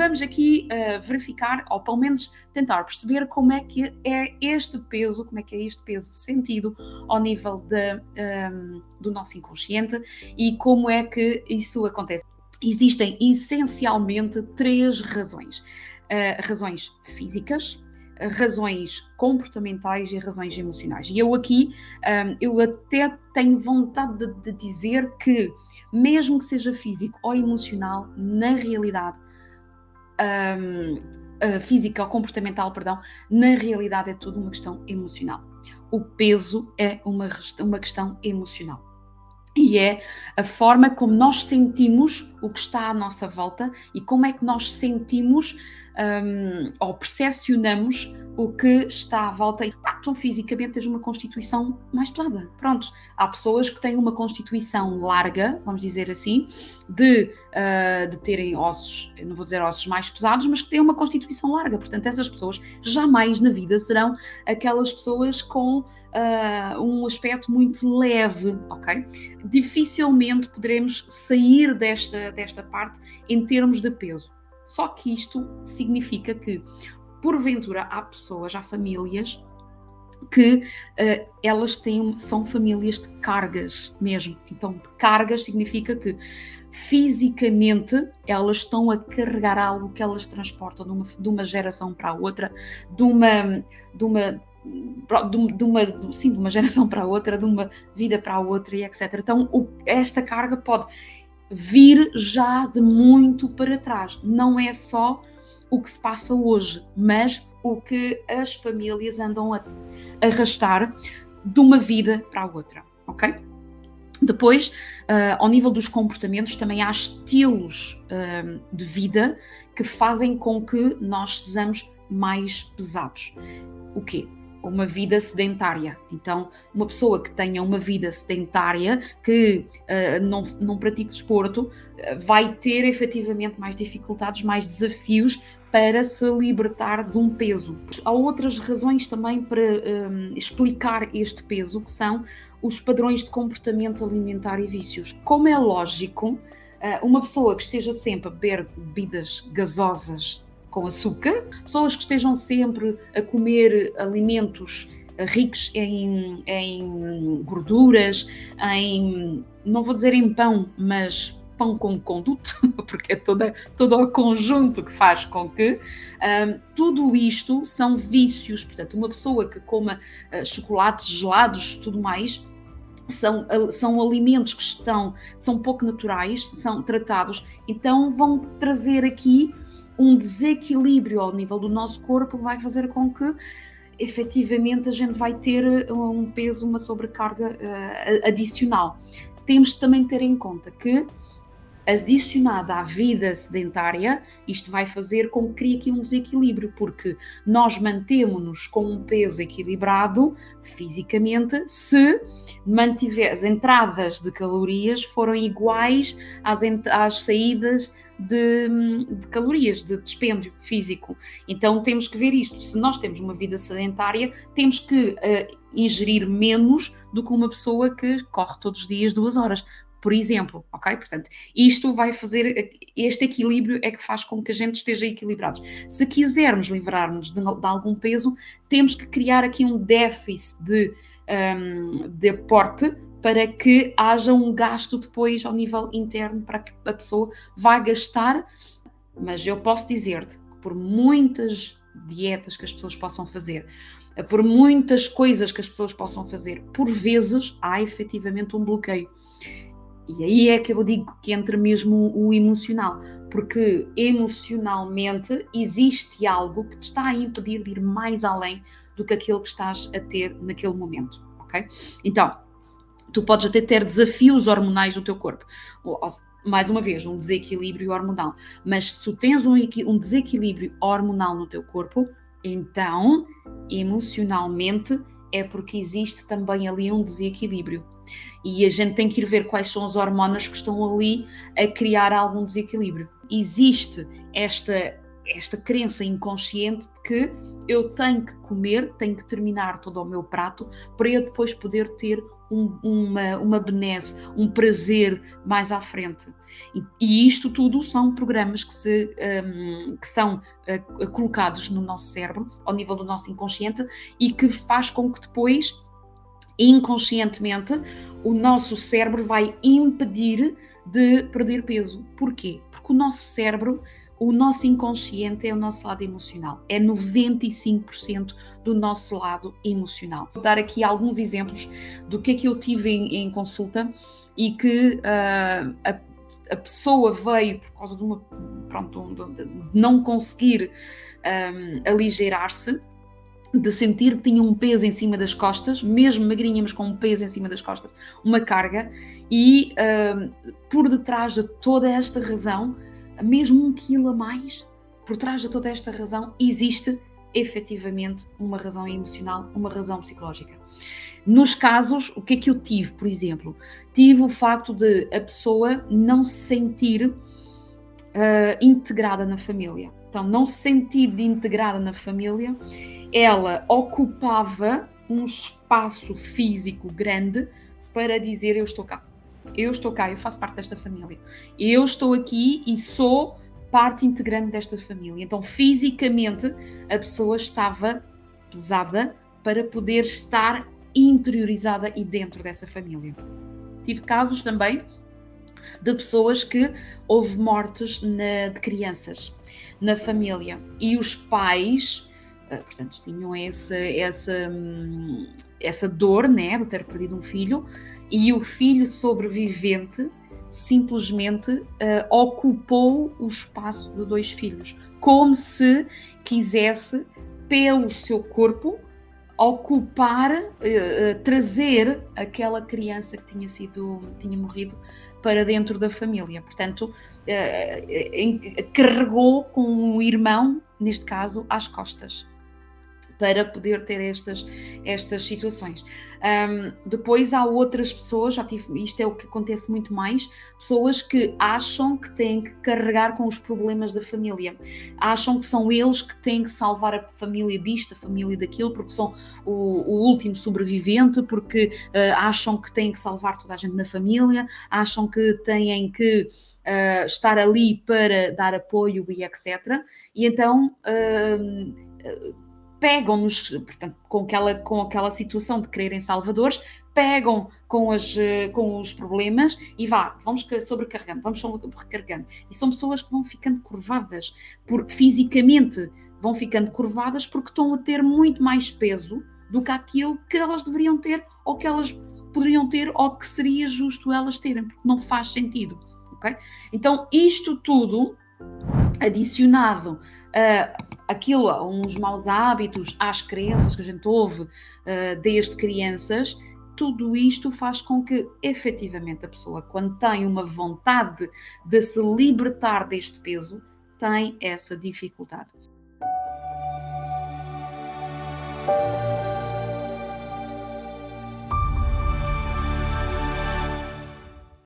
vamos aqui verificar, ou pelo menos tentar perceber como é que é este peso, sentido ao nível do nosso inconsciente e como é que isso acontece. Existem essencialmente 3 razões. Razões físicas, razões comportamentais e razões emocionais. E eu aqui, eu até tenho vontade de dizer que, mesmo que seja físico ou emocional, na realidade, física ou comportamental, perdão, na realidade é tudo uma questão emocional. O peso é uma questão emocional. E é a forma como nós sentimos o que está à nossa volta e como é que nós sentimos ou percepcionamos o que está à volta. E tu fisicamente tens uma constituição mais pesada. Pronto, há pessoas que têm uma constituição larga, vamos dizer assim, de terem ossos, eu não vou dizer ossos mais pesados, mas que têm uma constituição larga. Portanto, essas pessoas jamais na vida serão aquelas pessoas com um aspecto muito leve, ok? Dificilmente poderemos sair desta parte em termos de peso. Só que isto significa que, porventura, há famílias que elas são famílias de cargas mesmo. Então, de cargas significa que fisicamente elas estão a carregar algo que elas transportam de uma geração para a outra, de uma geração para a outra, de uma vida para a outra e etc. Então, esta carga pode vir já de muito para trás. Não é só o que se passa hoje, mas o que as famílias andam a arrastar de uma vida para a outra, ok? Depois, ao nível dos comportamentos, também há estilos de vida que fazem com que nós sejamos mais pesados. O quê? Uma vida sedentária. Então, uma pessoa que tenha uma vida sedentária, que não pratique desporto, vai ter efetivamente mais dificuldades, mais desafios para se libertar de um peso. Há outras razões também para explicar este peso, que são os padrões de comportamento alimentar e vícios. Como é lógico, uma pessoa que esteja sempre a beber bebidas gasosas com açúcar, pessoas que estejam sempre a comer alimentos ricos em gorduras, não vou dizer em pão, mas pão com conduto, porque é todo o conjunto que faz com que tudo isto são vícios. Portanto, uma pessoa que coma chocolates gelados, tudo mais, são alimentos que são pouco naturais, são tratados, então vão trazer aqui um desequilíbrio ao nível do nosso corpo, vai fazer com que efetivamente a gente vai ter um peso, uma sobrecarga adicional. Temos de também ter em conta que, adicionada à vida sedentária, isto vai fazer com que crie aqui um desequilíbrio, porque nós mantemos-nos com um peso equilibrado fisicamente se as entradas de calorias forem iguais às saídas de calorias, de dispêndio físico. Então temos que ver isto. Se nós temos uma vida sedentária, temos que ingerir menos do que uma pessoa que corre todos os dias 2 horas. Por exemplo, ok? Portanto, isto vai fazer, este equilíbrio é que faz com que a gente esteja equilibrados. Se quisermos livrar-nos de algum peso, temos que criar aqui um déficit de aporte para que haja um gasto depois ao nível interno, para que a pessoa vá gastar. Mas eu posso dizer-te que por muitas dietas que as pessoas possam fazer, por muitas coisas que as pessoas possam fazer, por vezes há efetivamente um bloqueio. E aí é que eu digo que entra mesmo o emocional, porque emocionalmente existe algo que te está a impedir de ir mais além do que aquilo que estás a ter naquele momento, ok? Então, tu podes até ter desafios hormonais no teu corpo, mais uma vez, um desequilíbrio hormonal, mas se tu tens um desequilíbrio hormonal no teu corpo, então, emocionalmente, é porque existe também ali um desequilíbrio. E a gente tem que ir ver quais são as hormonas que estão ali a criar algum desequilíbrio. Existe esta crença inconsciente de que eu tenho que comer, tenho que terminar todo o meu prato para eu depois poder ter uma benesse, um prazer mais à frente. E isto tudo são programas que são colocados no nosso cérebro, ao nível do nosso inconsciente, e que faz com que depois, inconscientemente, o nosso cérebro vai impedir de perder peso. Porquê? Porque o nosso cérebro, o nosso inconsciente é o nosso lado emocional. É 95% do nosso lado emocional. Vou dar aqui alguns exemplos do que é que eu tive em consulta e que a pessoa veio por causa de não conseguir aligeirar-se, de sentir que tinha um peso em cima das costas, mesmo magrinha, mas com um peso em cima das costas, uma carga, e por detrás de toda esta razão, mesmo 1 quilo a mais, por trás de toda esta razão, existe efetivamente uma razão emocional, uma razão psicológica. Nos casos, o que é que eu tive, por exemplo? Tive o facto de a pessoa não se sentir integrada na família. Então, não se sentir integrada na família, ela ocupava um espaço físico grande para dizer: eu estou cá, eu faço parte desta família, eu estou aqui e sou parte integrante desta família. Então, fisicamente, a pessoa estava pesada para poder estar interiorizada e dentro dessa família. Tive casos também de pessoas que houve mortes de crianças na família e os pais, portanto, tinham essa dor, né, de ter perdido um filho, e o filho sobrevivente simplesmente ocupou o espaço de 2 filhos, como se quisesse, pelo seu corpo, ocupar, trazer aquela criança que tinha morrido para dentro da família. Portanto, carregou com o irmão, neste caso, às costas, para poder ter estas situações. Depois há outras pessoas, isto é o que acontece muito mais, pessoas que acham que têm que carregar com os problemas da família, acham que são eles que têm que salvar a família disto, a família daquilo, porque são o último sobrevivente, porque acham que têm que salvar toda a gente na família, acham que têm que estar ali para dar apoio e etc. E então pegam-nos, portanto, com aquela situação de quererem salvadores, pegam com os problemas e vamos sobrecarregando, vamos sobrecarregando. E são pessoas que vão ficando curvadas, fisicamente vão ficando curvadas porque estão a ter muito mais peso do que aquilo que elas deveriam ter, ou que elas poderiam ter, ou que seria justo elas terem, porque não faz sentido. Okay? Então, isto tudo adicionado a uns maus hábitos, às crenças que a gente ouve desde crianças, tudo isto faz com que, efetivamente, a pessoa, quando tem uma vontade de se libertar deste peso, tem essa dificuldade.